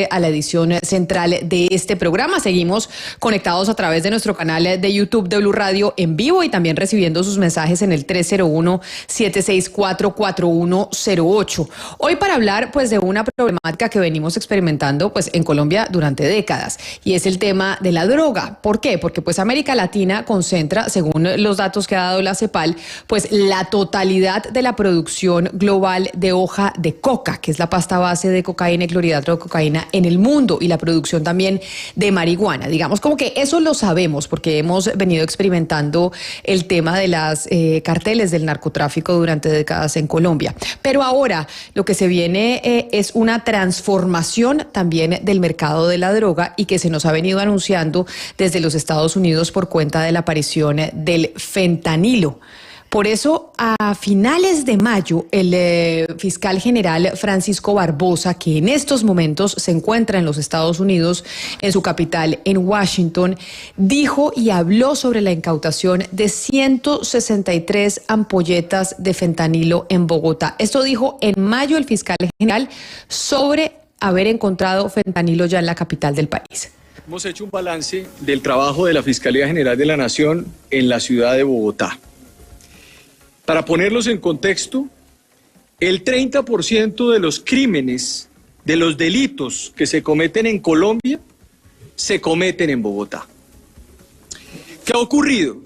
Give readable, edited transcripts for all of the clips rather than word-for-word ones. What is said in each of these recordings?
a la edición central de este programa. Seguimos conectados a través de nuestro canal de YouTube de Blue Radio en vivo y también recibiendo sus mensajes en el 301-764-4108. Hoy para hablar pues de una problemática que venimos experimentando pues en Colombia durante décadas y es el tema de la droga. ¿Por qué? Porque pues América Latina concentra, según los datos que ha dado la CEPAL, pues la totalidad de la producción global de hoja de coca, que es la pasta base de cocaína y clorhidrato de cocaína en el mundo, y la producción también de marihuana. Digamos como que eso lo sabemos porque hemos venido experimentando el tema de las carteles del narcotráfico durante décadas en Colombia. Pero ahora lo que se viene es una transformación también del mercado de la droga y que se nos ha venido anunciando desde los Estados Unidos por cuenta de la aparición del fentanilo. Por eso, a finales de mayo, el fiscal general Francisco Barbosa, que en estos momentos se encuentra en los Estados Unidos, en su capital, en Washington, dijo y habló sobre la incautación de 163 ampolletas de fentanilo en Bogotá. Esto dijo en mayo el fiscal general sobre haber encontrado fentanilo ya en la capital del país. Hemos hecho un balance del trabajo de la Fiscalía General de la Nación en la ciudad de Bogotá. Para ponerlos en contexto, el 30% de los crímenes, de los delitos que se cometen en Colombia, se cometen en Bogotá. ¿Qué ha ocurrido?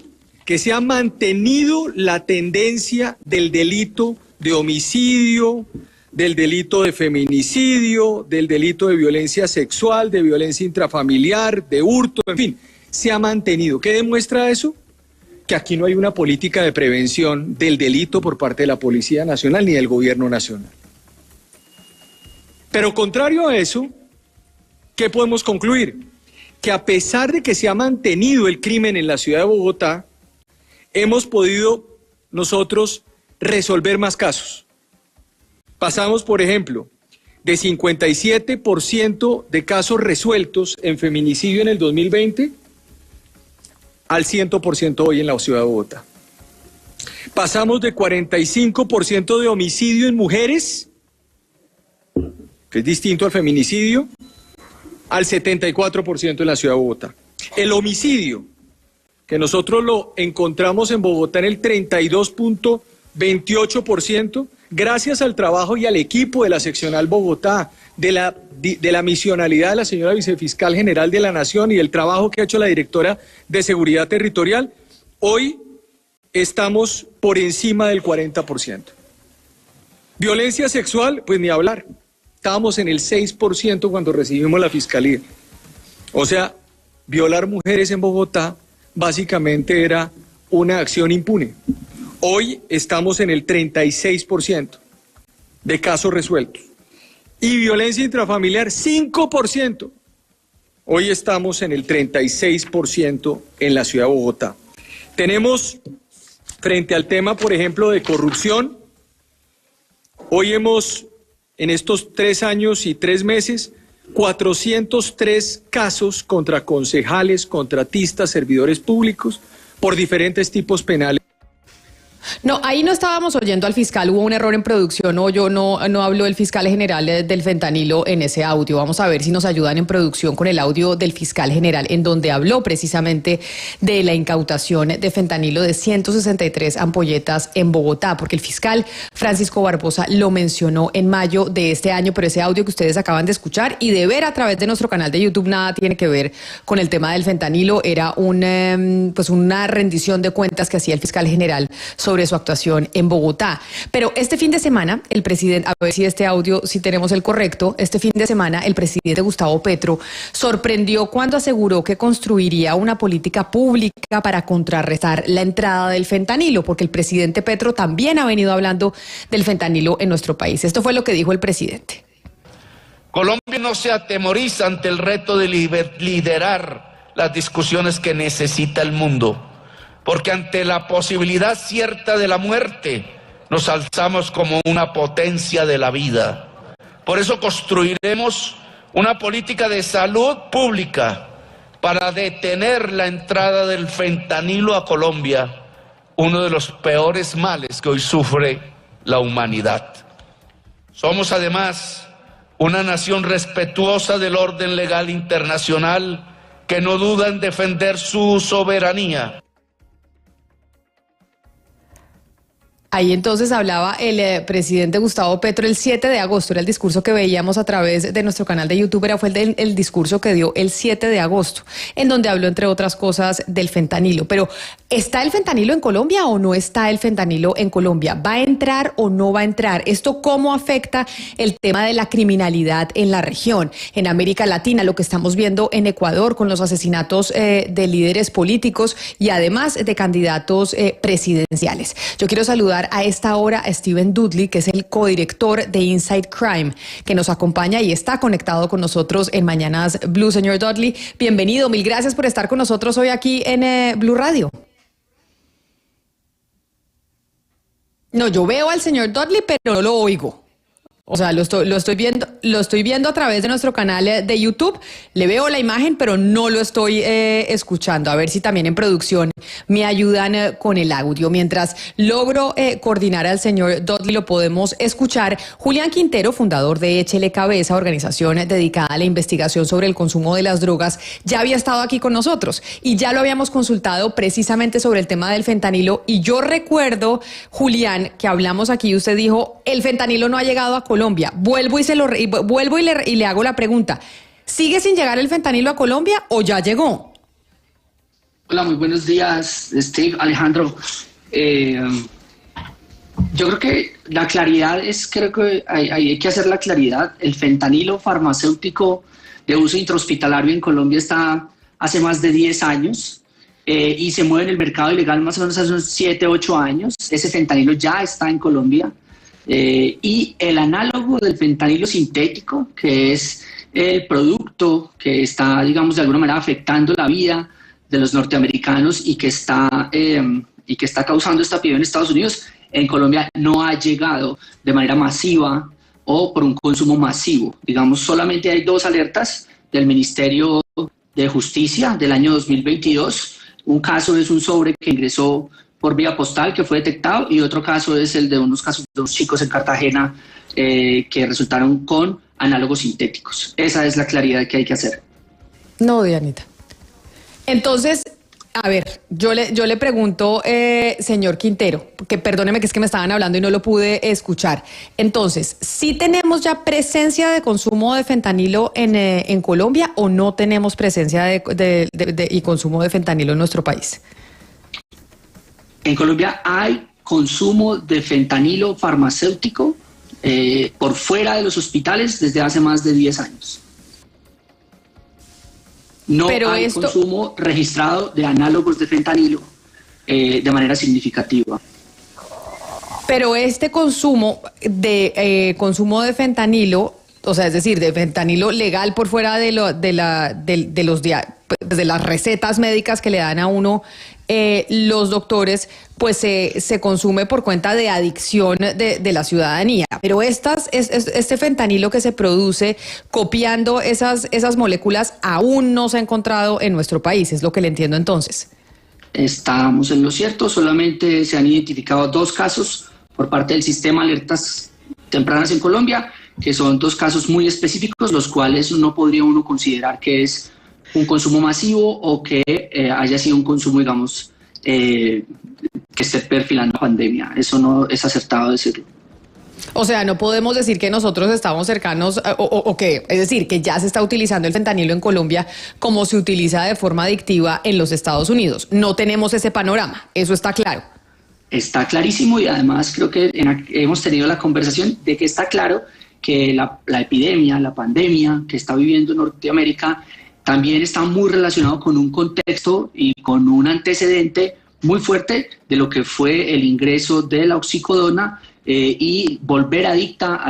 Que se ha mantenido la tendencia del delito de homicidio, del delito de feminicidio, del delito de violencia sexual, de violencia intrafamiliar, de hurto, en fin, se ha mantenido. ¿Qué demuestra eso? Que aquí no hay una política de prevención del delito por parte de la Policía Nacional ni del Gobierno Nacional. Pero contrario a eso, ¿qué podemos concluir? Que a pesar de que se ha mantenido el crimen en la ciudad de Bogotá, hemos podido nosotros resolver más casos. Pasamos, por ejemplo, de 57% de casos resueltos en feminicidio en el 2020 al 100% hoy en la ciudad de Bogotá. Pasamos de 45% de homicidio en mujeres, que es distinto al feminicidio, al 74% en la ciudad de Bogotá. El homicidio, que nosotros lo encontramos en Bogotá en el 32.28%, gracias al trabajo y al equipo de la seccional Bogotá, de la misionalidad de la señora vicefiscal general de la Nación y el trabajo que ha hecho la directora de Seguridad Territorial, hoy estamos por encima del 40%. Violencia sexual, pues ni hablar. Estábamos en el 6% cuando recibimos la fiscalía. O sea, violar mujeres en Bogotá básicamente era una acción impune. Hoy estamos en el 36% de casos resueltos. Y violencia intrafamiliar, 5%. Hoy estamos en el 36% en la ciudad de Bogotá. Tenemos, frente al tema, por ejemplo, de corrupción, hoy hemos, en estos 3 años y 3 meses, 403 casos contra concejales, contratistas, servidores públicos, por diferentes tipos penales. No, ahí no estábamos oyendo al fiscal, hubo un error en producción o yo no habló el fiscal general del fentanilo en ese audio. Vamos a ver si nos ayudan en producción con el audio del fiscal general en donde habló precisamente de la incautación de fentanilo de 163 ampolletas en Bogotá, porque el fiscal Francisco Barbosa lo mencionó en mayo de este año, pero ese audio que ustedes acaban de escuchar y de ver a través de nuestro canal de YouTube nada tiene que ver con el tema del fentanilo, era una rendición de cuentas que hacía el fiscal general sobre su actuación en Bogotá. Pero este fin de semana, el presidente, a ver si este audio, si tenemos el correcto, este fin de semana el presidente Gustavo Petro sorprendió cuando aseguró que construiría una política pública para contrarrestar la entrada del fentanilo, porque el presidente Petro también ha venido hablando del fentanilo en nuestro país. Esto fue lo que dijo el presidente. Colombia no se atemoriza ante el reto de liderar las discusiones que necesita el mundo, porque ante la posibilidad cierta de la muerte, nos alzamos como una potencia de la vida. Por eso construiremos una política de salud pública para detener la entrada del fentanilo a Colombia, uno de los peores males que hoy sufre la humanidad. Somos además una nación respetuosa del orden legal internacional que no duda en defender su soberanía. Ahí entonces hablaba el presidente Gustavo Petro el 7 de agosto, era el discurso que veíamos a través de nuestro canal de YouTube, fue el discurso que dio el 7 de agosto, en donde habló, entre otras cosas, del fentanilo. Pero, ¿está el fentanilo en Colombia o no está el fentanilo en Colombia? ¿Va a entrar o no va a entrar? ¿Esto cómo afecta el tema de la criminalidad en la región, en América Latina, lo que estamos viendo en Ecuador con los asesinatos de líderes políticos y además de candidatos presidenciales? Yo quiero saludar a esta hora a Steven Dudley, que es el codirector de Inside Crime, que nos acompaña y está conectado con nosotros en Mañanas Blue. Señor Dudley, bienvenido, mil gracias por estar con nosotros hoy aquí en Blue Radio. No, yo veo al señor Dudley, pero no lo oigo. O sea, lo estoy viendo a través de nuestro canal de YouTube. Le veo la imagen, pero no lo estoy escuchando. A ver si también en producción me ayudan con el audio. Mientras logro coordinar al señor Dudley, lo podemos escuchar. Julián Quintero, fundador de Échele Cabeza, organización dedicada a la investigación sobre el consumo de las drogas, ya había estado aquí con nosotros y ya lo habíamos consultado precisamente sobre el tema del fentanilo. Y yo recuerdo, Julián, que hablamos aquí y usted dijo, el fentanilo no ha llegado a Colombia. Vuelvo y le hago la pregunta. ¿Sigue sin llegar el fentanilo a Colombia o ya llegó? Hola, muy buenos días, Steve, Alejandro. Yo creo que la claridad creo que hay que hacer la claridad. El fentanilo farmacéutico de uso intrahospitalario en Colombia está hace más de 10 años y se mueve en el mercado ilegal más o menos hace unos 7, 8 años. Ese fentanilo ya está en Colombia. Y el análogo del fentanilo sintético, que es el producto que está, digamos, de alguna manera afectando la vida de los norteamericanos y que está causando esta epidemia en Estados Unidos, en Colombia no ha llegado de manera masiva o por un consumo masivo. Digamos, solamente hay 2 alertas del Ministerio de Justicia del año 2022. Un caso es un sobre que ingresó por vía postal que fue detectado y otro caso es el de unos casos de 2 chicos en Cartagena que resultaron con análogos sintéticos. Esa es la claridad que hay que hacer. No, Dianita. Entonces, a ver, yo le pregunto, señor Quintero, que perdóneme que es que me estaban hablando y no lo pude escuchar. Entonces, ¿sí tenemos ya presencia de consumo de fentanilo en Colombia o no tenemos presencia y consumo de fentanilo en nuestro país? En Colombia hay consumo de fentanilo farmacéutico por fuera de los hospitales desde hace más de 10 años. No hay consumo registrado de análogos de fentanilo de manera significativa. Pero este consumo de fentanilo, o sea, es decir, de fentanilo legal por fuera de las recetas médicas que le dan a uno los doctores, pues se consume por cuenta de adicción de la ciudadanía. Pero este fentanilo que se produce copiando esas moléculas aún no se ha encontrado en nuestro país, es lo que le entiendo entonces. Estamos en lo cierto, solamente se han identificado 2 casos por parte del sistema de alertas tempranas en Colombia, que son 2 casos muy específicos, los cuales no podría uno considerar que es un consumo masivo o que haya sido un consumo, digamos, que esté perfilando la pandemia. Eso no es acertado decirlo. O sea, no podemos decir que nosotros estamos cercanos o que, es decir, que ya se está utilizando el fentanilo en Colombia como se utiliza de forma adictiva en los Estados Unidos. No tenemos ese panorama, eso está claro. Está clarísimo y además creo que hemos tenido la conversación de que está claro que la epidemia, la pandemia que está viviendo Norteamérica también está muy relacionado con un contexto y con un antecedente muy fuerte de lo que fue el ingreso de la oxicodona y volver adicta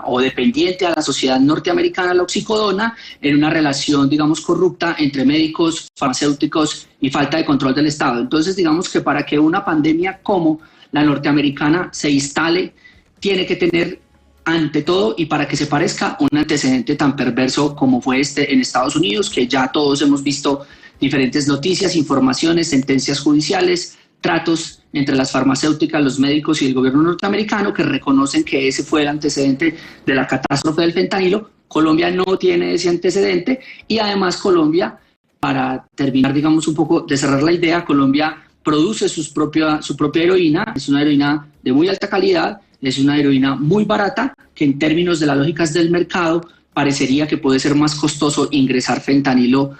o dependiente a la sociedad norteamericana a la oxicodona en una relación, digamos, corrupta entre médicos, farmacéuticos y falta de control del Estado. Entonces, digamos que para que una pandemia como la norteamericana se instale, tiene que tener ante todo, y para que se parezca, un antecedente tan perverso como fue en Estados Unidos, que ya todos hemos visto diferentes noticias, informaciones, sentencias judiciales tratos entre las farmacéuticas, los médicos y el gobierno norteamericano que reconocen que ese fue el antecedente de la catástrofe del fentanilo. Colombia no tiene ese antecedente y además Colombia, para terminar, digamos, un poco de cerrar la idea, Colombia produce su propia heroína, es una heroína de muy alta calidad, es una heroína muy barata, que en términos de las lógicas del mercado parecería que puede ser más costoso ingresar fentanilo,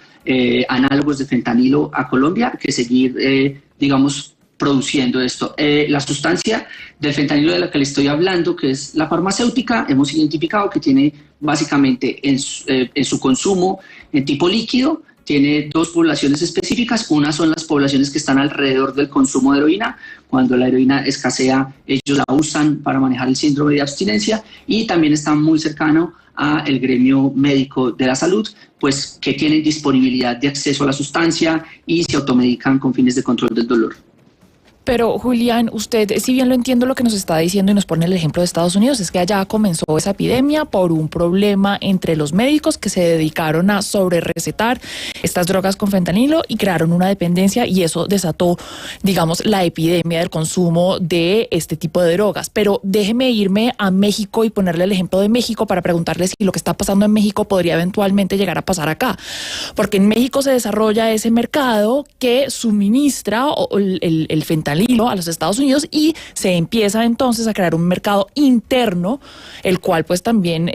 análogos de fentanilo a Colombia que seguir, digamos, produciendo esto. La sustancia del fentanilo de la que le estoy hablando, que es la farmacéutica, hemos identificado que tiene básicamente en su consumo en tipo líquido, tiene dos poblaciones específicas. Una son las poblaciones que están alrededor del consumo de heroína. Cuando la heroína escasea, ellos la usan para manejar el síndrome de abstinencia, y también está muy cercano a el gremio médico de la salud, pues que tienen disponibilidad de acceso a la sustancia y se automedican con fines de control del dolor. Pero Julián, usted, si bien lo entiendo lo que nos está diciendo y nos pone el ejemplo de Estados Unidos, es que allá comenzó esa epidemia por un problema entre los médicos que se dedicaron a sobrerecetar estas drogas con fentanilo y crearon una dependencia, y eso desató, digamos, la epidemia del consumo de este tipo de drogas. Pero déjeme irme a México y ponerle el ejemplo de México para preguntarle si lo que está pasando en México podría eventualmente llegar a pasar acá. Porque en México se desarrolla ese mercado que suministra el fentanilo a los Estados Unidos, y se empieza entonces a crear un mercado interno, el cual pues también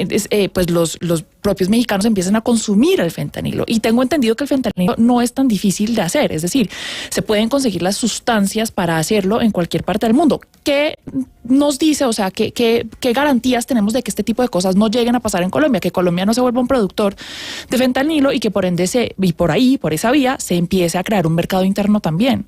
pues los propios mexicanos empiezan a consumir el fentanilo. Y tengo entendido que el fentanilo no es tan difícil de hacer, es decir, se pueden conseguir las sustancias para hacerlo en cualquier parte del mundo. ¿Qué nos dice, o sea, qué garantías tenemos de que este tipo de cosas no lleguen a pasar en Colombia, que Colombia no se vuelva un productor de fentanilo y que por ende por esa vía se empiece a crear un mercado interno también?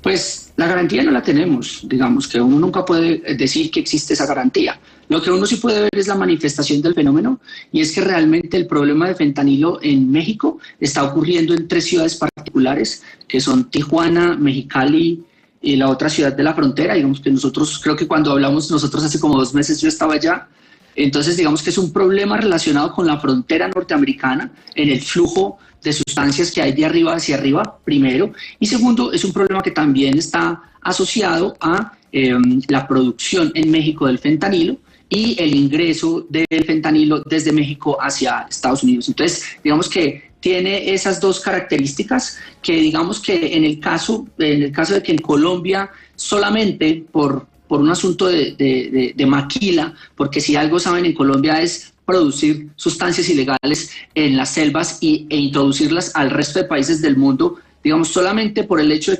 Pues la garantía no la tenemos, digamos que uno nunca puede decir que existe esa garantía. Lo que uno sí puede ver es la manifestación del fenómeno, y es que realmente el problema de fentanilo en México está ocurriendo en 3 ciudades particulares, que son Tijuana, Mexicali y la otra ciudad de la frontera. Digamos que nosotros, creo que cuando hablamos nosotros hace como 2 meses yo estaba allá. Entonces digamos que es un problema relacionado con la frontera norteamericana en el flujo de sustancias que hay de arriba hacia arriba, primero, y segundo, es un problema que también está asociado a la producción en México del fentanilo y el ingreso del fentanilo desde México hacia Estados Unidos. Entonces, digamos que tiene esas dos características que, digamos que en el caso de que en Colombia solamente por un asunto de maquila, porque si algo saben en Colombia es producir sustancias ilegales en las selvas e introducirlas al resto de países del mundo, digamos, solamente por el hecho de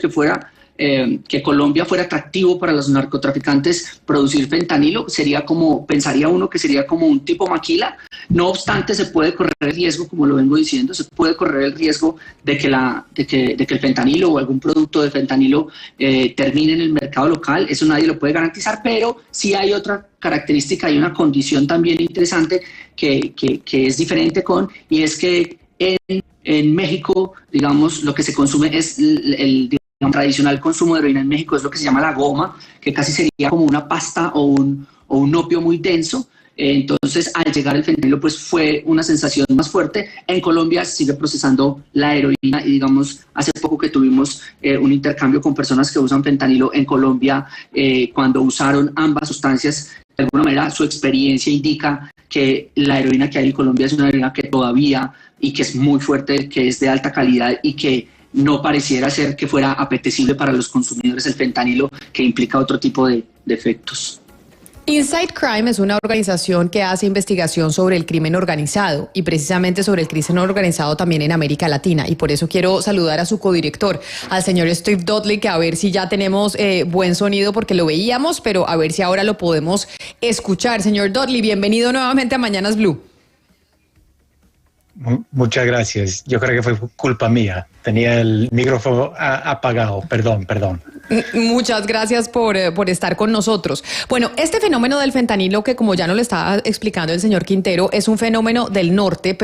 que Colombia fuera atractivo para los narcotraficantes producir fentanilo, pensaría uno que sería como un tipo maquila. No obstante, se puede correr el riesgo, como lo vengo diciendo, se puede correr el riesgo de que el fentanilo o algún producto de fentanilo termine en el mercado local. Eso nadie lo puede garantizar, pero sí hay otra característica, hay una condición también interesante que es diferente y es que en México, digamos, lo que se consume es el tradicional consumo de heroína en México es lo que se llama la goma, que casi sería como una pasta o un opio muy denso. Entonces, al llegar el fentanilo, pues fue una sensación más fuerte. En Colombia se sigue procesando la heroína y, digamos, hace poco que tuvimos un intercambio con personas que usan fentanilo en Colombia, cuando usaron ambas sustancias, de alguna manera su experiencia indica que la heroína que hay en Colombia es una heroína que todavía, y que es muy fuerte, que es de alta calidad y que no pareciera ser que fuera apetecible para los consumidores el fentanilo, que implica otro tipo de efectos. Inside Crime es una organización que hace investigación sobre el crimen organizado, y precisamente sobre el crimen organizado también en América Latina, y por eso quiero saludar a su codirector, al señor Steve Dudley, que a ver si ya tenemos buen sonido, porque lo veíamos, pero a ver si ahora lo podemos escuchar. Señor Dudley, bienvenido nuevamente a Mañanas Blue. Muchas gracias. Yo creo que fue culpa mía. Tenía el micrófono apagado. Perdón. Muchas gracias por estar con nosotros. Bueno, este fenómeno del fentanilo, que como ya nos lo estaba explicando el señor Quintero, es un fenómeno del norte,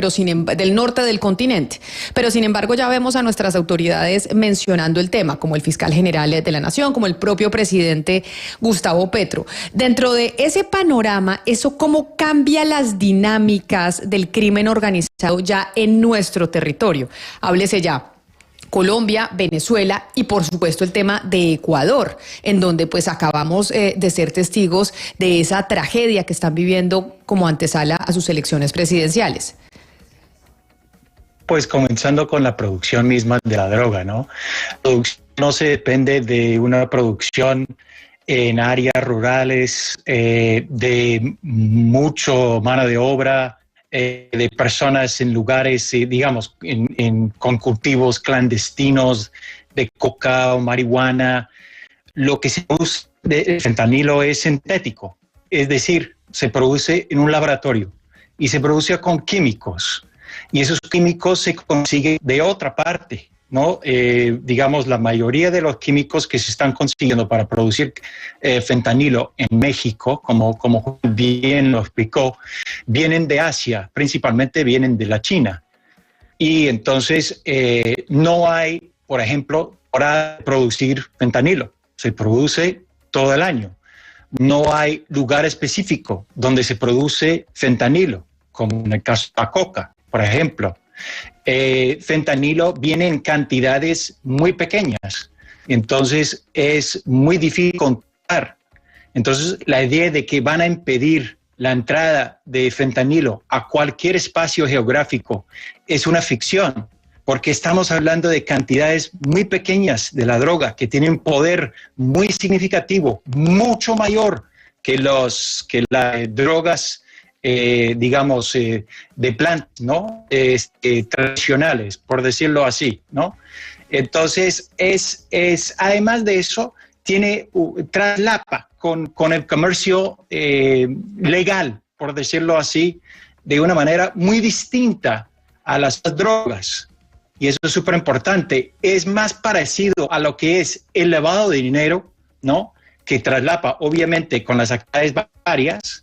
del norte del continente. Pero sin embargo ya vemos a nuestras autoridades mencionando el tema, como el fiscal general de la Nación, como el propio presidente Gustavo Petro. Dentro de ese panorama, ¿eso cómo cambia las dinámicas del crimen organizado ya en nuestro territorio? Háblese ya Colombia, Venezuela y por supuesto el tema de Ecuador, en donde pues acabamos de ser testigos de esa tragedia que están viviendo como antesala a sus elecciones presidenciales. Pues comenzando con la producción misma de la droga, ¿no? La producción no se depende de una producción en áreas rurales, de mucho mano de obra, de personas en lugares, digamos, con cultivos clandestinos de coca o marihuana. Lo que se usa de fentanilo es sintético, es decir, se produce en un laboratorio y se produce con químicos. Y esos químicos se consiguen de otra parte, ¿no? Digamos, la mayoría de los químicos que se están consiguiendo para producir fentanilo en México, como bien lo explicó, vienen de Asia, principalmente vienen de la China. Y entonces no hay, por ejemplo, para producir fentanilo, se produce todo el año. No hay lugar específico donde se produce fentanilo, como en el caso de la coca, por ejemplo. Fentanilo viene en cantidades muy pequeñas, entonces es muy difícil controlar. Entonces la idea de que van a impedir la entrada de fentanilo a cualquier espacio geográfico es una ficción, porque estamos hablando de cantidades muy pequeñas de la droga que tienen poder muy significativo, mucho mayor que las drogas digamos, de plantas, ¿no? Tradicionales, por decirlo así, ¿no? Entonces, además de eso, traslapa con el comercio legal, por decirlo así, de una manera muy distinta a las drogas. Y eso es súper importante. Es más parecido a lo que es el lavado de dinero, ¿no? Que traslapa, obviamente, con las actividades bancarias,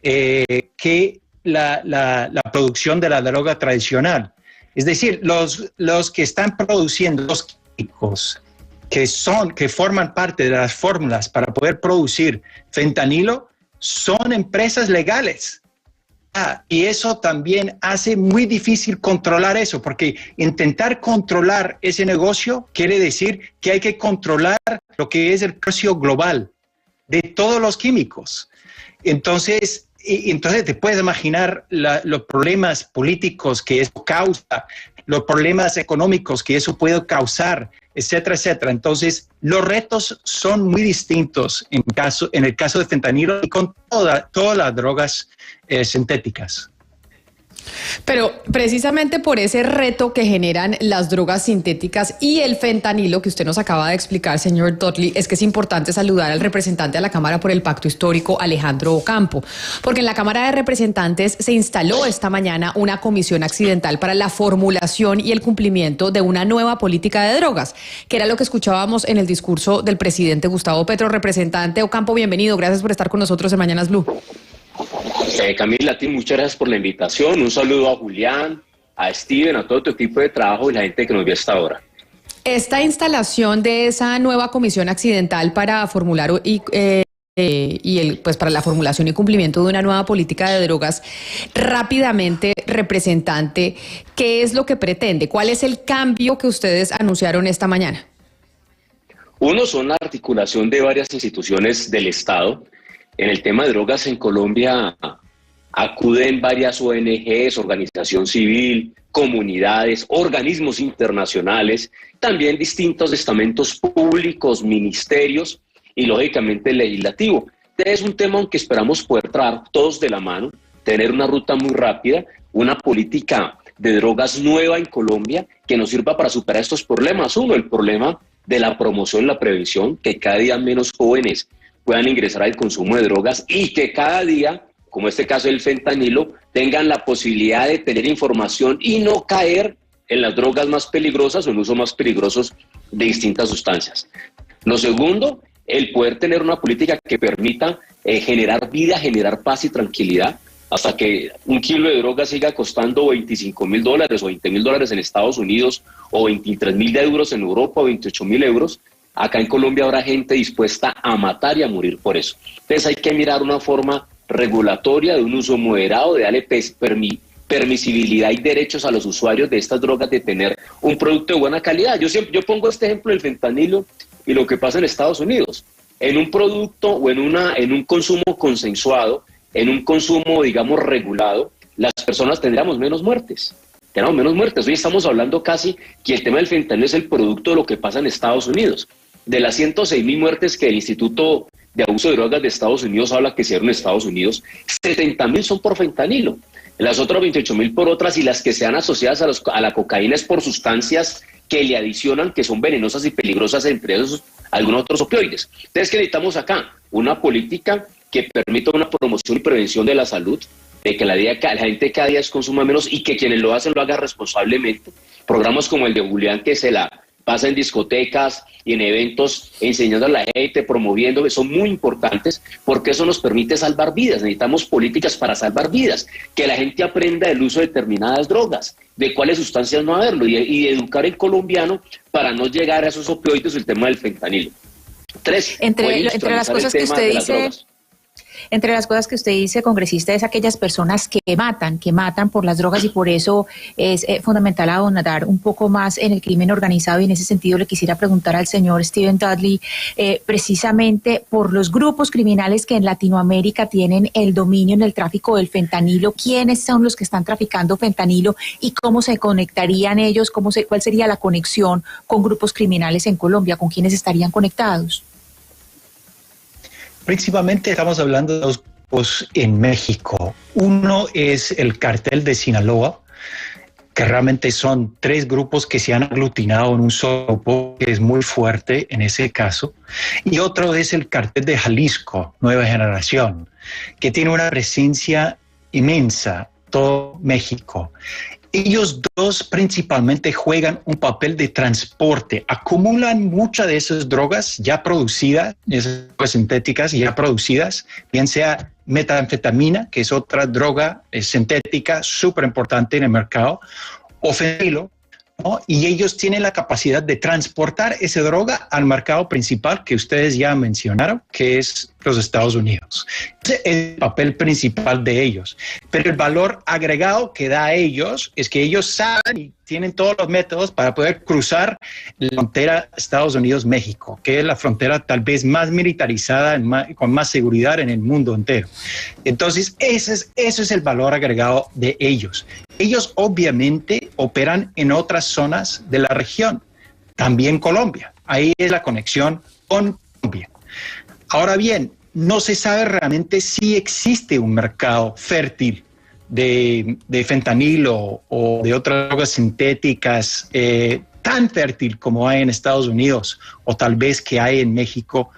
que la producción de la droga tradicional. Es decir, los que están produciendo los químicos que forman parte de las fórmulas para poder producir fentanilo son empresas legales. Y eso también hace muy difícil controlar eso, porque intentar controlar ese negocio quiere decir que hay que controlar lo que es el precio global de todos los químicos. Entonces te puedes imaginar los problemas políticos que eso causa, los problemas económicos que eso puede causar, etcétera, etcétera. Entonces, los retos son muy distintos en el caso de fentanilo y con todas las drogas sintéticas. Pero precisamente por ese reto que generan las drogas sintéticas y el fentanilo que usted nos acaba de explicar, señor Dudley, es que es importante saludar al representante de la Cámara por el Pacto Histórico, Alejandro Ocampo, porque en la Cámara de Representantes se instaló esta mañana una comisión accidental para la formulación y el cumplimiento de una nueva política de drogas, que era lo que escuchábamos en el discurso del presidente Gustavo Petro. Representante Ocampo, bienvenido, gracias por estar con nosotros en Mañanas Blue. Camila, a ti muchas gracias por la invitación. Un saludo a Julián, a Steven, a todo tu equipo de trabajo y la gente que nos ve hasta ahora. Esta instalación de esa nueva comisión accidental para formular para la formulación y cumplimiento de una nueva política de drogas, rápidamente, representante, ¿qué es lo que pretende? ¿Cuál es el cambio que ustedes anunciaron esta mañana? Uno son la articulación de varias instituciones del Estado. En el tema de drogas en Colombia acuden varias ONGs, organización civil, comunidades, organismos internacionales, también distintos estamentos públicos, ministerios y lógicamente el legislativo. Es un tema en que esperamos poder trabajar todos de la mano, tener una ruta muy rápida, una política de drogas nueva en Colombia que nos sirva para superar estos problemas. Uno, el problema de la promoción, la prevención, que cada día menos jóvenes puedan ingresar al consumo de drogas y que cada día, como este caso del fentanilo, tengan la posibilidad de tener información y no caer en las drogas más peligrosas o en uso más peligrosos de distintas sustancias. Lo segundo, el poder tener una política que permita generar vida, generar paz y tranquilidad, hasta que un kilo de droga siga costando $25,000 o $20,000 en Estados Unidos o 23,000 euros en Europa o 28,000 euros. Acá en Colombia habrá gente dispuesta a matar y a morir por eso. Entonces hay que mirar una forma regulatoria de un uso moderado, de darle permisibilidad y derechos a los usuarios de estas drogas de tener un producto de buena calidad. Yo pongo este ejemplo del fentanilo y lo que pasa en Estados Unidos. En un producto o en un consumo consensuado, en un consumo, digamos, regulado, las personas tendríamos menos muertes. Hoy estamos hablando casi que el tema del fentanilo es el producto de lo que pasa en Estados Unidos. De las 106.000 muertes que el Instituto de Abuso de Drogas de Estados Unidos habla que se dieron en Estados Unidos, 70.000 son por fentanilo. Las otras 28.000 por otras, y las que sean asociadas a la cocaína es por sustancias que le adicionan, que son venenosas y peligrosas, entre esos algunos otros opioides. Entonces, ¿qué necesitamos acá? Una política que permita una promoción y prevención de la salud, de que la gente cada día consuma menos y que quienes lo hacen lo hagan responsablemente. Programas como el de Julián, que se la pasa en discotecas y en eventos enseñando a la gente, promoviendo, que son muy importantes porque eso nos permite salvar vidas. Necesitamos políticas para salvar vidas, que la gente aprenda el uso de determinadas drogas, de cuáles sustancias no haberlo y educar al colombiano para no llegar a esos opioides, el tema del fentanilo. 3, entre las cosas que usted dice... Entre las cosas que usted dice, congresista, es aquellas personas que matan por las drogas, y por eso es fundamental ahondar un poco más en el crimen organizado. Y en ese sentido le quisiera preguntar al señor Steven Dudley, precisamente por los grupos criminales que en Latinoamérica tienen el dominio en el tráfico del fentanilo, ¿quiénes son los que están traficando fentanilo y cómo se conectarían ellos? ¿Cuál sería la conexión con grupos criminales en Colombia? ¿Con quiénes estarían conectados? Principalmente estamos hablando de dos grupos en México. Uno es el Cartel de Sinaloa, que realmente son 3 grupos que se han aglutinado en un solo grupo, que es muy fuerte en ese caso. Y otro es el Cartel de Jalisco, Nueva Generación, que tiene una presencia inmensa en todo México. Ellos dos principalmente juegan un papel de transporte, acumulan muchas de esas drogas ya producidas, esas drogas sintéticas ya producidas, bien sea metanfetamina, que es otra droga sintética súper importante en el mercado, o fentanilo, ¿no? Y ellos tienen la capacidad de transportar esa droga al mercado principal que ustedes ya mencionaron, que es los Estados Unidos. Ese es el papel principal de ellos. Pero el valor agregado que da a ellos es que ellos saben y tienen todos los métodos para poder cruzar la frontera Estados Unidos-México, que es la frontera tal vez más militarizada, con más seguridad en el mundo entero. Entonces, ese es el valor agregado de ellos. Ellos obviamente operan en otras zonas de la región, también Colombia. Ahí es la conexión con Colombia. Ahora bien, no se sabe realmente si existe un mercado fértil de fentanilo o de otras drogas sintéticas tan fértil como hay en Estados Unidos o tal vez que hay en México,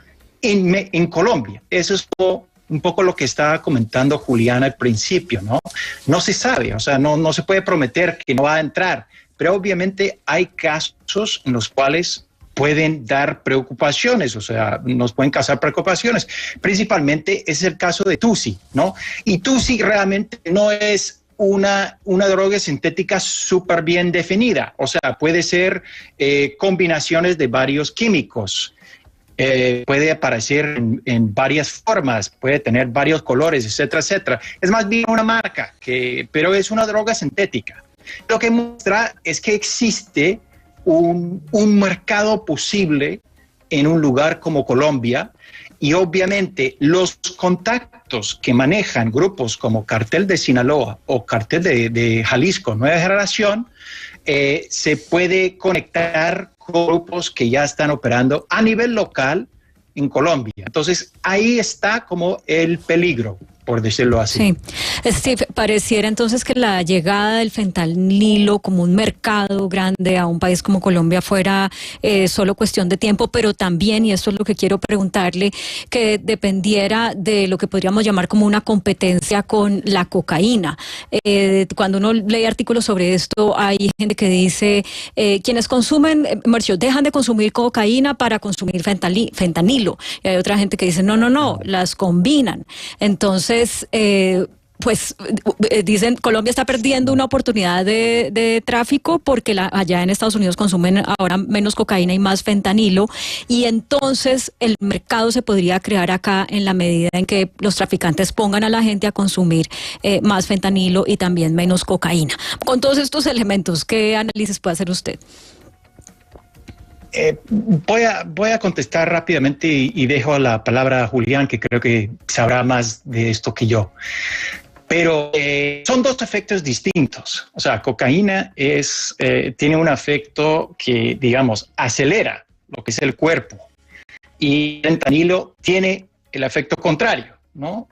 en Colombia. Eso es un poco lo que estaba comentando Julián al principio, ¿no? No se sabe, o sea, no se puede prometer que no va a entrar, pero obviamente hay casos en los cuales pueden dar preocupaciones, o sea, nos pueden causar preocupaciones. Principalmente es el caso de Tusi, ¿no? Y Tusi realmente no es una droga sintética súper bien definida, o sea, puede ser combinaciones de varios químicos. Puede aparecer en varias formas, puede tener varios colores, etcétera, etcétera. Es más bien una marca, pero es una droga sintética. Lo que muestra es que existe un mercado posible en un lugar como Colombia, y obviamente los contactos que manejan grupos como Cartel de Sinaloa o Cartel de Jalisco Nueva Generación se puede conectar con grupos que ya están operando a nivel local en Colombia. Entonces ahí está como el peligro, por decirlo así. Sí. Steve, pareciera entonces que la llegada del fentanilo como un mercado grande a un país como Colombia fuera solo cuestión de tiempo, pero también, y esto es lo que quiero preguntarle, que dependiera de lo que podríamos llamar como una competencia con la cocaína. Cuando uno lee artículos sobre esto, hay gente que dice, quienes consumen, Marcio, dejan de consumir cocaína para consumir fentanilo. Y hay otra gente que dice, no, las combinan. Entonces, pues dicen, Colombia está perdiendo una oportunidad de tráfico porque allá en Estados Unidos consumen ahora menos cocaína y más fentanilo, y entonces el mercado se podría crear acá en la medida en que los traficantes pongan a la gente a consumir más fentanilo y también menos cocaína. Con todos estos elementos, ¿qué análisis puede hacer usted? Voy a contestar rápidamente y dejo la palabra a Julián, que creo que sabrá más de esto que yo. Pero son dos efectos distintos. O sea, cocaína tiene un efecto que, digamos, acelera lo que es el cuerpo. Y el fentanilo tiene el efecto contrario, ¿no?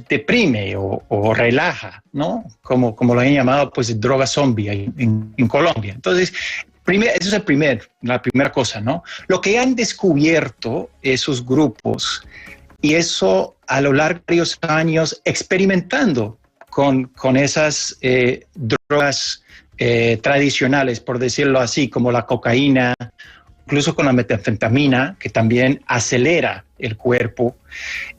Deprime o relaja, ¿no? Como lo han llamado, pues, droga zombie en Colombia. Entonces, eso es la primera cosa, ¿no? Lo que han descubierto esos grupos, y eso a lo largo de varios años experimentando con esas drogas tradicionales, por decirlo así, como la cocaína, incluso con la metanfetamina, que también acelera el cuerpo,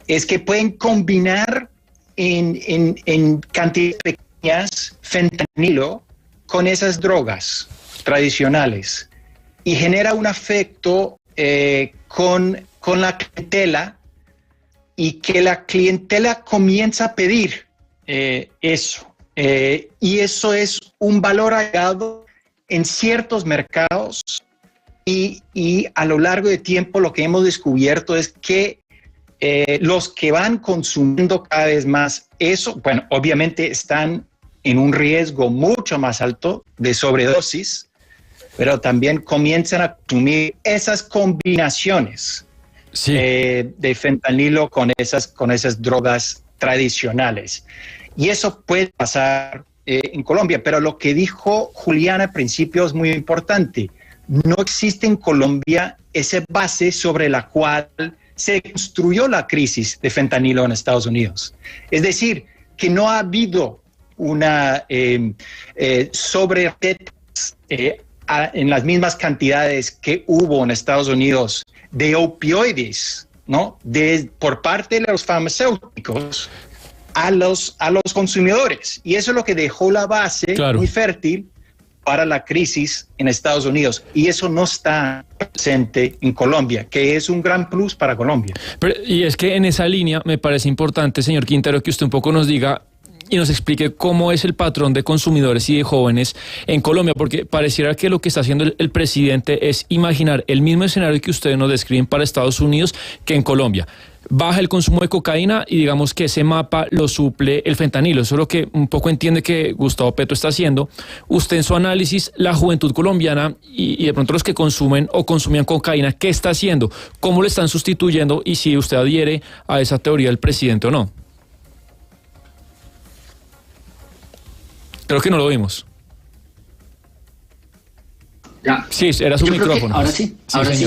es que pueden combinar en cantidades pequeñas fentanilo con esas drogas tradicionales y genera un efecto con la clientela, y que la clientela comienza a pedir eso. Y eso es un valor agregado en ciertos mercados, y a lo largo de tiempo lo que hemos descubierto es que los que van consumiendo cada vez más eso, bueno, obviamente están en un riesgo mucho más alto de sobredosis, pero también comienzan a consumir esas combinaciones de fentanilo con esas drogas tradicionales. Y eso puede pasar en Colombia, pero lo que dijo Julián al principio es muy importante. No existe en Colombia esa base sobre la cual se construyó la crisis de fentanilo en Estados Unidos. Es decir, que no ha habido una sobre en las mismas cantidades que hubo en Estados Unidos de opioides, ¿no? Por parte de los farmacéuticos a los consumidores. Y eso es lo que dejó la base muy fértil para la crisis en Estados Unidos. Y eso no está presente en Colombia, que es un gran plus para Colombia. Y es que en esa línea me parece importante, señor Quintero, que usted un poco nos diga y nos explique cómo es el patrón de consumidores y de jóvenes en Colombia, porque pareciera que lo que está haciendo el presidente es imaginar el mismo escenario que ustedes nos describen para Estados Unidos que en Colombia. Baja el consumo de cocaína y digamos que ese mapa lo suple el fentanilo. Eso es lo que un poco entiende que Gustavo Petro está haciendo. Usted en su análisis, la juventud colombiana y de pronto los que consumen o consumían cocaína, ¿qué está haciendo? ¿Cómo lo están sustituyendo? Y si usted adhiere a esa teoría del presidente o no. Creo que no lo vimos. Ya. Sí, era su micrófono. Ahora sí,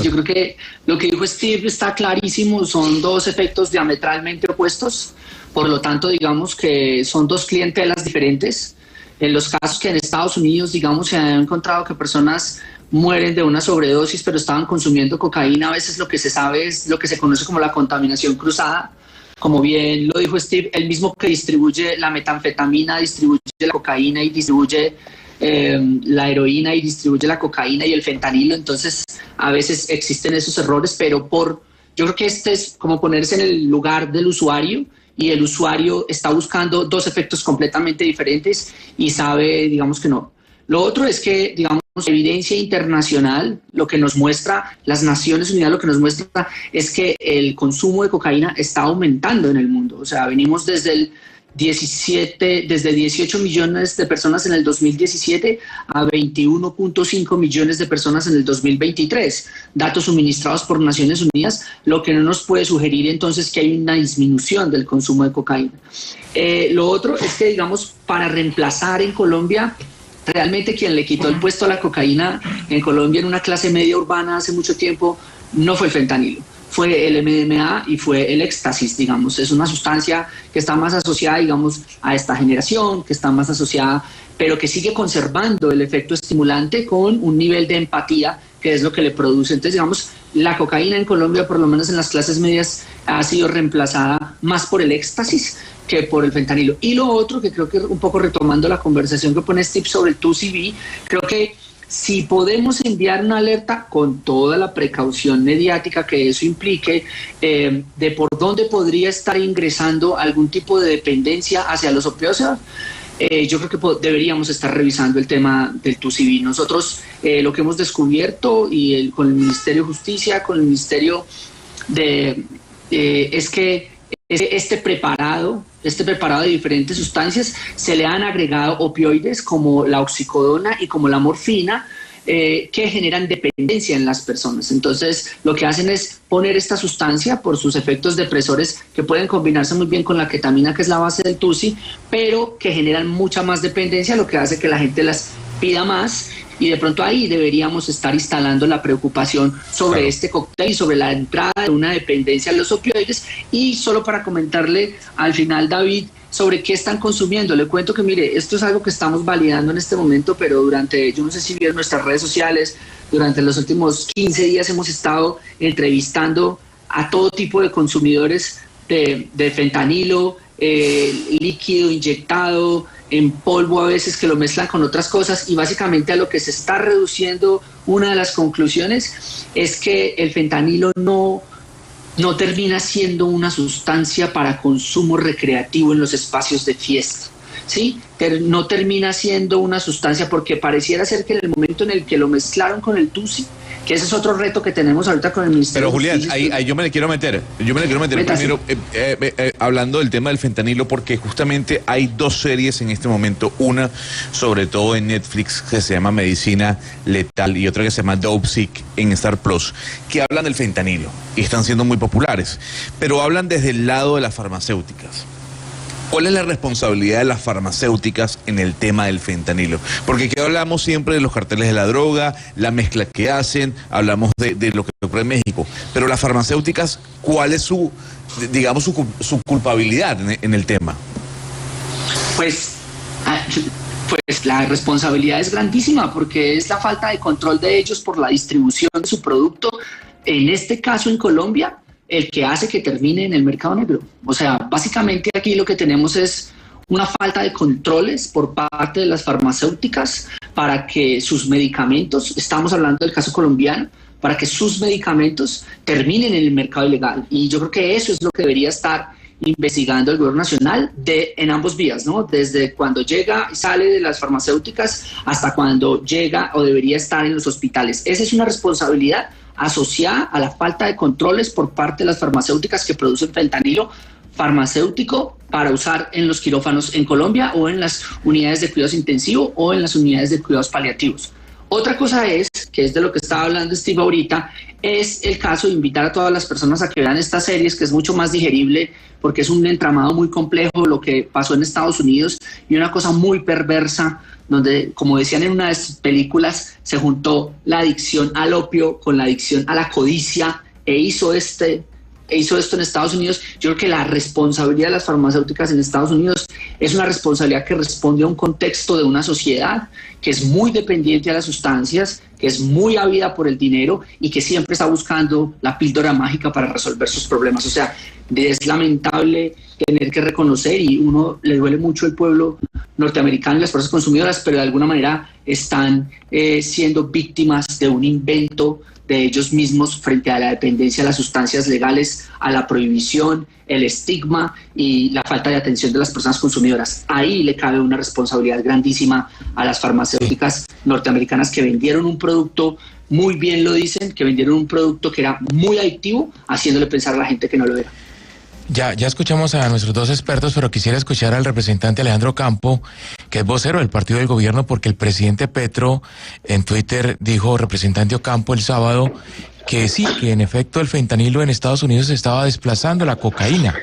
yo creo que lo que dijo Steve está clarísimo. Son dos efectos diametralmente opuestos. Por lo tanto, digamos que son dos clientelas diferentes. En los casos que en Estados Unidos, digamos, se ha encontrado que personas mueren de una sobredosis, pero estaban consumiendo cocaína, a veces lo que se sabe es lo que se conoce como la contaminación cruzada. Como bien lo dijo Steve, el mismo que distribuye la metanfetamina, distribuye la cocaína y distribuye la heroína y distribuye la cocaína y el fentanilo. Entonces, a veces existen esos errores, pero yo creo que este es como ponerse en el lugar del usuario, y el usuario está buscando dos efectos completamente diferentes y sabe, digamos, que no. Lo otro es que, digamos, evidencia internacional, lo que nos muestra, las Naciones Unidas lo que nos muestra es que el consumo de cocaína está aumentando en el mundo. O sea, venimos desde 18 millones de personas en el 2017 a 21.5 millones de personas en el 2023. Datos suministrados por Naciones Unidas, lo que no nos puede sugerir entonces que hay una disminución del consumo de cocaína. Lo otro es que, digamos, para reemplazar en Colombia, realmente quien le quitó el puesto a la cocaína en Colombia en una clase media urbana hace mucho tiempo no fue el fentanilo. fue el MDMA y fue el éxtasis, digamos. Es una sustancia que está más asociada, digamos, a esta generación, que está más asociada, pero que sigue conservando el efecto estimulante con un nivel de empatía, que es lo que le produce. Entonces, digamos, la cocaína en Colombia, por lo menos en las clases medias, ha sido reemplazada más por el éxtasis que por el fentanilo. Y lo otro, que creo que un poco retomando la conversación que pone Steve sobre el 2CB, creo que si podemos enviar una alerta con toda la precaución mediática que eso implique, de por dónde podría estar ingresando algún tipo de dependencia hacia los opioides, yo creo que deberíamos estar revisando el tema del 2CB. Nosotros lo que hemos descubierto con el Ministerio de Justicia, con el Ministerio es que este preparado de diferentes sustancias se le han agregado opioides como la oxicodona y como la morfina, que generan dependencia en las personas. Entonces, lo que hacen es poner esta sustancia por sus efectos depresores que pueden combinarse muy bien con la ketamina, que es la base del TUSI, pero que generan mucha más dependencia, lo que hace que la gente las pida más. Y de pronto ahí deberíamos estar instalando la preocupación sobre este cóctel y sobre la entrada de una dependencia a los opioides. Y solo para comentarle al final, David, sobre qué están consumiendo. Le cuento que, mire, esto es algo que estamos validando en este momento, pero yo no sé si vieron nuestras redes sociales, durante los últimos 15 días hemos estado entrevistando a todo tipo de consumidores de fentanilo, líquido inyectado, en polvo a veces, que lo mezclan con otras cosas, y básicamente a lo que se está reduciendo, una de las conclusiones es que el fentanilo no termina siendo una sustancia para consumo recreativo en los espacios de fiesta, ¿sí? No termina siendo una sustancia, porque pareciera ser que en el momento en el que lo mezclaron con el TUSI, que ese es otro reto que tenemos ahorita con el Ministerio. Pero Julián, ahí yo me le quiero meter. Primero, hablando del tema del fentanilo, porque justamente hay dos series en este momento, una sobre todo en Netflix que se llama Medicina Letal y otra que se llama Dopesick en Star Plus, que hablan del fentanilo y están siendo muy populares, pero hablan desde el lado de las farmacéuticas. ¿Cuál es la responsabilidad de las farmacéuticas en el tema del fentanilo? Porque aquí hablamos siempre de los carteles de la droga, la mezcla que hacen, hablamos de lo que ocurre en México, pero las farmacéuticas, ¿cuál es su culpabilidad en el tema? Pues la responsabilidad es grandísima, porque es la falta de control de ellos por la distribución de su producto, en este caso en Colombia, el que hace que termine en el mercado negro. O sea, básicamente aquí lo que tenemos es una falta de controles por parte de las farmacéuticas para que sus medicamentos, estamos hablando del caso colombiano, para que sus medicamentos terminen en el mercado ilegal. Y yo creo que eso es lo que debería estar investigando el gobierno nacional en ambos vías, ¿no? Desde cuando llega y sale de las farmacéuticas hasta cuando llega o debería estar en los hospitales. Esa es una responsabilidad asociada a la falta de controles por parte de las farmacéuticas que producen fentanilo farmacéutico para usar en los quirófanos en Colombia, o en las unidades de cuidados intensivos, o en las unidades de cuidados paliativos. Otra cosa que es de lo que estaba hablando Steve ahorita, es el caso de invitar a todas las personas a que vean estas series, que es mucho más digerible, porque es un entramado muy complejo lo que pasó en Estados Unidos, y una cosa muy perversa, donde, como decían en una de sus películas, se juntó la adicción al opio con la adicción a la codicia, e hizo esto en Estados Unidos. Yo creo que la responsabilidad de las farmacéuticas en Estados Unidos es una responsabilidad que responde a un contexto de una sociedad que es muy dependiente a las sustancias, que es muy ávida por el dinero y que siempre está buscando la píldora mágica para resolver sus problemas. O sea, es lamentable tener que reconocer, y uno le duele mucho el pueblo norteamericano y las personas consumidoras, pero de alguna manera están siendo víctimas de un invento de ellos mismos frente a la dependencia a las sustancias legales, a la prohibición, el estigma y la falta de atención de las personas consumidoras. Ahí le cabe una responsabilidad grandísima a las farmacéuticas norteamericanas, que vendieron un producto, muy bien lo dicen, que vendieron un producto que era muy adictivo, haciéndole pensar a la gente que no lo era. Ya escuchamos a nuestros dos expertos, pero quisiera escuchar al representante Alejandro Campo, que es vocero del partido del gobierno, porque el presidente Petro en Twitter dijo, representante Ocampo, el sábado, que sí, que en efecto el fentanilo en Estados Unidos estaba desplazando la cocaína.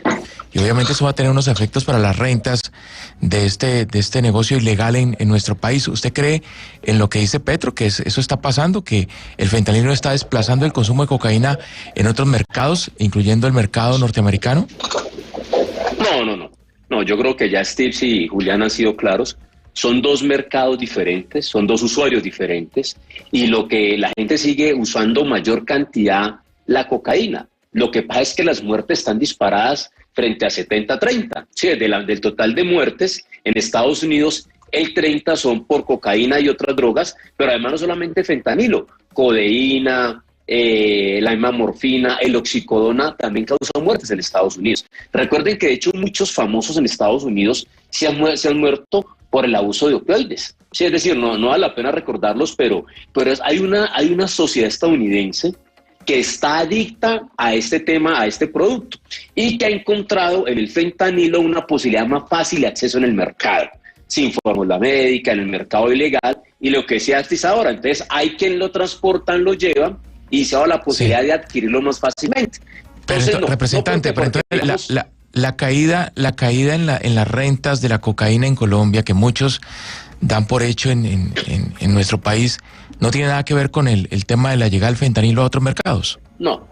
y obviamente eso va a tener unos efectos para las rentas de este negocio ilegal en nuestro país. ¿Usted cree en lo que dice Petro, que eso está pasando, que el fentanilo está desplazando el consumo de cocaína en otros mercados, incluyendo el mercado norteamericano? No, yo creo que ya Steve y Julián han sido claros. Son dos mercados diferentes, son dos usuarios diferentes, y lo que la gente sigue usando mayor cantidad la cocaína. Lo que pasa es que las muertes están disparadas frente a 70-30. Sí, del total de muertes en Estados Unidos, el 30 son por cocaína y otras drogas, pero además no solamente fentanilo, codeína, la misma morfina, el oxicodona también causa muertes en Estados Unidos. Recuerden que de hecho muchos famosos en Estados Unidos se han muerto por el abuso de opioides. Sí, es decir, no vale la pena recordarlos, pero hay una sociedad estadounidense que está adicta a este tema, a este producto, y que ha encontrado en el fentanilo una posibilidad más fácil de acceso en el mercado, sin fórmula médica, en el mercado ilegal, y lo que sea hasta ahora. Entonces hay quien lo transportan, lo llevan, y se da la posibilidad de adquirirlo más fácilmente. Entonces, pero representante, pero entonces la caída en las rentas de la cocaína en Colombia, que muchos dan por hecho en nuestro país, ¿no tiene nada que ver con el tema de la llegada del fentanilo a otros mercados? No.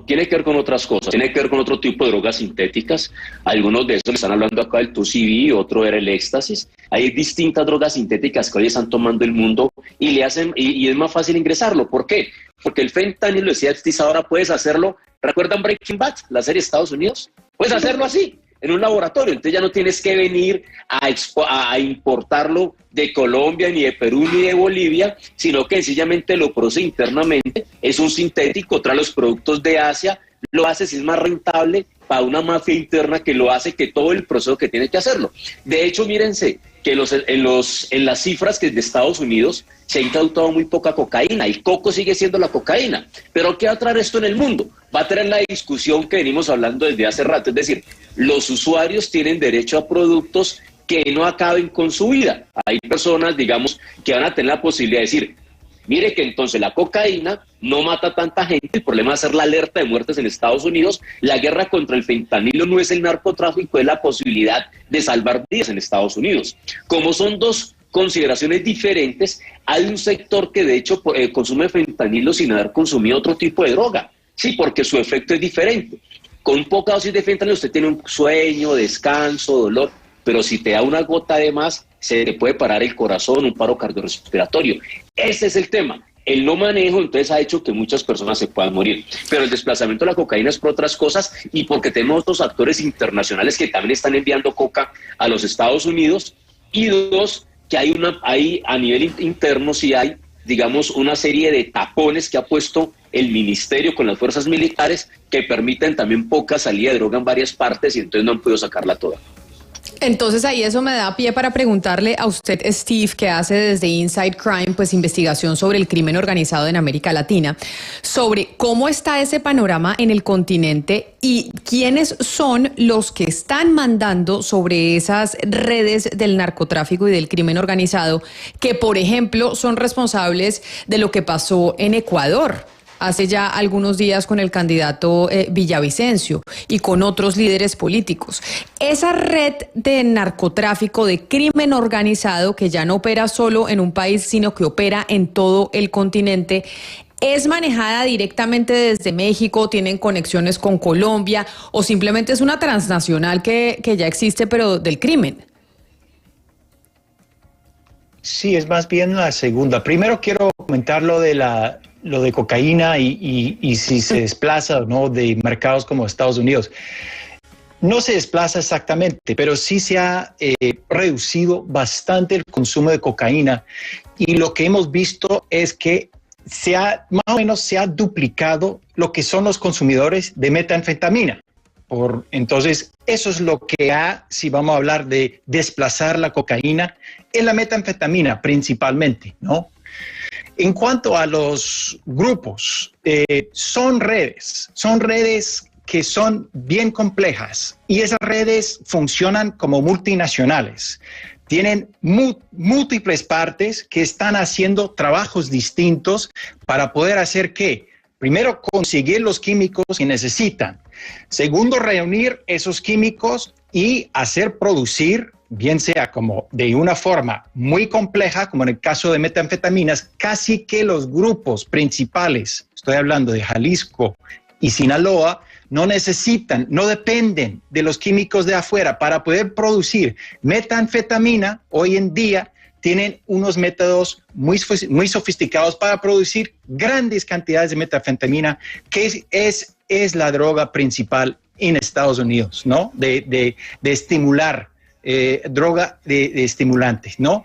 Tiene que ver con otras cosas. Tiene que ver con otro tipo de drogas sintéticas. Algunos de esos le están hablando acá del 2CB, otro era el éxtasis. Hay distintas drogas sintéticas que hoy están tomando el mundo y es más fácil ingresarlo. ¿Por qué? Porque el fentanilo, decía Steve, ahora puedes hacerlo. ¿Recuerdan Breaking Bad, la serie de Estados Unidos? Puedes hacerlo así, en un laboratorio. Entonces ya no tienes que venir a importarlo de Colombia, ni de Perú, ni de Bolivia, sino que sencillamente lo produce internamente. Es un sintético, trae los productos de Asia, lo hace, si es más rentable para una mafia interna que lo hace, que todo el proceso que tiene que hacerlo. De hecho, mírense que en las cifras que de Estados Unidos se ha incautado muy poca cocaína. El coco sigue siendo la cocaína. Pero ¿qué va a traer esto en el mundo? Va a traer la discusión que venimos hablando desde hace rato. Es decir, los usuarios tienen derecho a productos que no acaben con su vida. Hay personas, digamos, que van a tener la posibilidad de decir, mire que entonces la cocaína no mata a tanta gente, el problema va a ser la alerta de muertes en Estados Unidos, la guerra contra el fentanilo no es el narcotráfico, es la posibilidad de salvar vidas en Estados Unidos. Como son dos consideraciones diferentes, hay un sector que de hecho consume fentanilo sin haber consumido otro tipo de droga, sí, porque su efecto es diferente. Con poca dosis de fentanilo usted tiene un sueño, descanso, dolor, pero si te da una gota de más, se te puede parar el corazón, un paro cardiorrespiratorio. Ese es el tema. El no manejo entonces ha hecho que muchas personas se puedan morir. Pero el desplazamiento de la cocaína es por otras cosas y porque tenemos otros actores internacionales que también están enviando coca a los Estados Unidos. Y dos, que hay a nivel interno sí hay, digamos, una serie de tapones que ha puesto el ministerio con las fuerzas militares que permiten también poca salida de droga en varias partes y entonces no han podido sacarla toda. Entonces ahí eso me da pie para preguntarle a usted, Steve, que hace desde Inside Crime, pues investigación sobre el crimen organizado en América Latina, sobre cómo está ese panorama en el continente y quiénes son los que están mandando sobre esas redes del narcotráfico y del crimen organizado, que por ejemplo son responsables de lo que pasó en Ecuador hace ya algunos días con el candidato Villavicencio y con otros líderes políticos. Esa red de narcotráfico, de crimen organizado, que ya no opera solo en un país, sino que opera en todo el continente, ¿es manejada directamente desde México? ¿Tienen conexiones con Colombia? ¿O simplemente es una transnacional que ya existe, pero del crimen? Sí, es más bien la segunda. Primero quiero comentar lo de cocaína y si se desplaza o no de mercados como Estados Unidos. No se desplaza exactamente, pero sí se ha reducido bastante el consumo de cocaína y lo que hemos visto es que más o menos se ha duplicado lo que son los consumidores de metanfetamina. Entonces, eso es lo que si vamos a hablar de desplazar la cocaína, es la metanfetamina principalmente, ¿no? En cuanto a los grupos, son redes que son bien complejas y esas redes funcionan como multinacionales. Tienen múltiples partes que están haciendo trabajos distintos para poder hacer ¿qué? Primero, conseguir los químicos que necesitan. Segundo, reunir esos químicos y hacer producir, bien sea como de una forma muy compleja, como en el caso de metanfetaminas, casi que los grupos principales, estoy hablando de Jalisco y Sinaloa, no dependen de los químicos de afuera para poder producir metanfetamina. Hoy en día tienen unos métodos muy sofisticados para producir grandes cantidades de metanfetamina, que es la droga principal en Estados Unidos, ¿no? De estimular, droga de estimulantes, ¿no?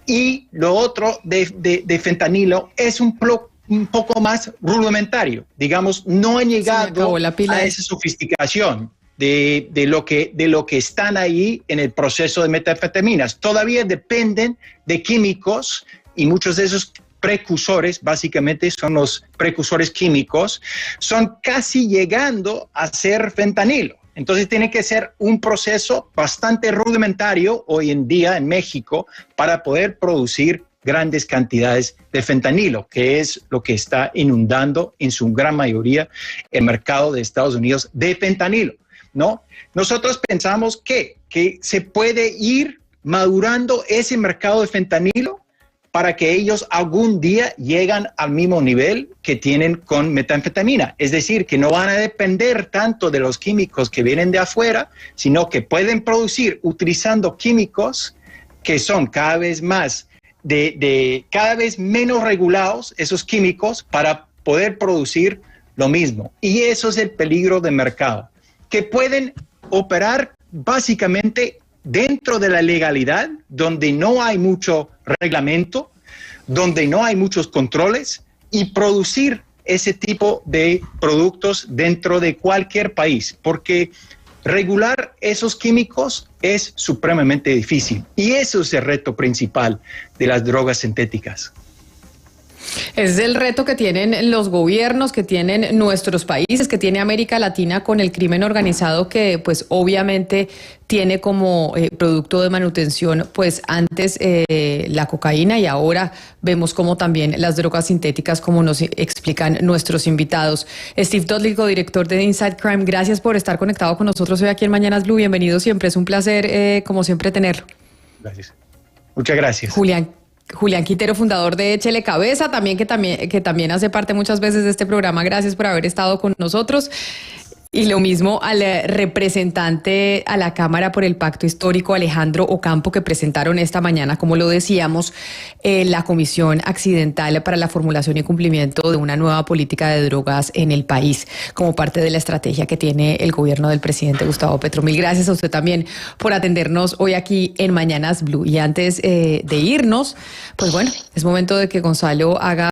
Y lo otro de fentanilo es un poco más rudimentario, digamos, no han llegado a esa sofisticación de lo que están ahí en el proceso de metanfetaminas. Todavía dependen de químicos y muchos de esos precursores, básicamente son los precursores químicos, son casi llegando a ser fentanilo. Entonces tiene que ser un proceso bastante rudimentario hoy en día en México para poder producir grandes cantidades de fentanilo, que es lo que está inundando en su gran mayoría el mercado de Estados Unidos de fentanilo, ¿no? Nosotros pensamos que se puede ir madurando ese mercado de fentanilo para que ellos algún día lleguen al mismo nivel que tienen con metanfetamina. Es decir, que no van a depender tanto de los químicos que vienen de afuera, sino que pueden producir utilizando químicos que son cada vez más cada vez menos regulados, esos químicos, para poder producir lo mismo. Y eso es el peligro del mercado, que pueden operar básicamente dentro de la legalidad, donde no hay mucho reglamento, donde no hay muchos controles, y producir ese tipo de productos dentro de cualquier país, porque regular esos químicos es supremamente difícil, y eso es el reto principal de las drogas sintéticas. Es el reto que tienen los gobiernos, que tienen nuestros países, que tiene América Latina con el crimen organizado, que pues obviamente tiene como producto de manutención pues antes la cocaína, y ahora vemos como también las drogas sintéticas, como nos explican nuestros invitados. Steve Dudley, director de Inside Crime, gracias por estar conectado con nosotros hoy aquí en Mañanas Blue. Bienvenido siempre, es un placer como siempre tenerlo. Gracias. Muchas gracias. Julián Quintero, fundador de Échele Cabeza, que también hace parte muchas veces de este programa. Gracias por haber estado con nosotros. Y lo mismo al representante a la Cámara por el Pacto Histórico, Alejandro Ocampo, que presentaron esta mañana, como lo decíamos, la Comisión Accidental para la Formulación y Cumplimiento de una nueva política de drogas en el país, como parte de la estrategia que tiene el gobierno del presidente Gustavo Petro. Mil gracias a usted también por atendernos hoy aquí en Mañanas Blue. Y antes de irnos, pues bueno, es momento de que Gonzalo haga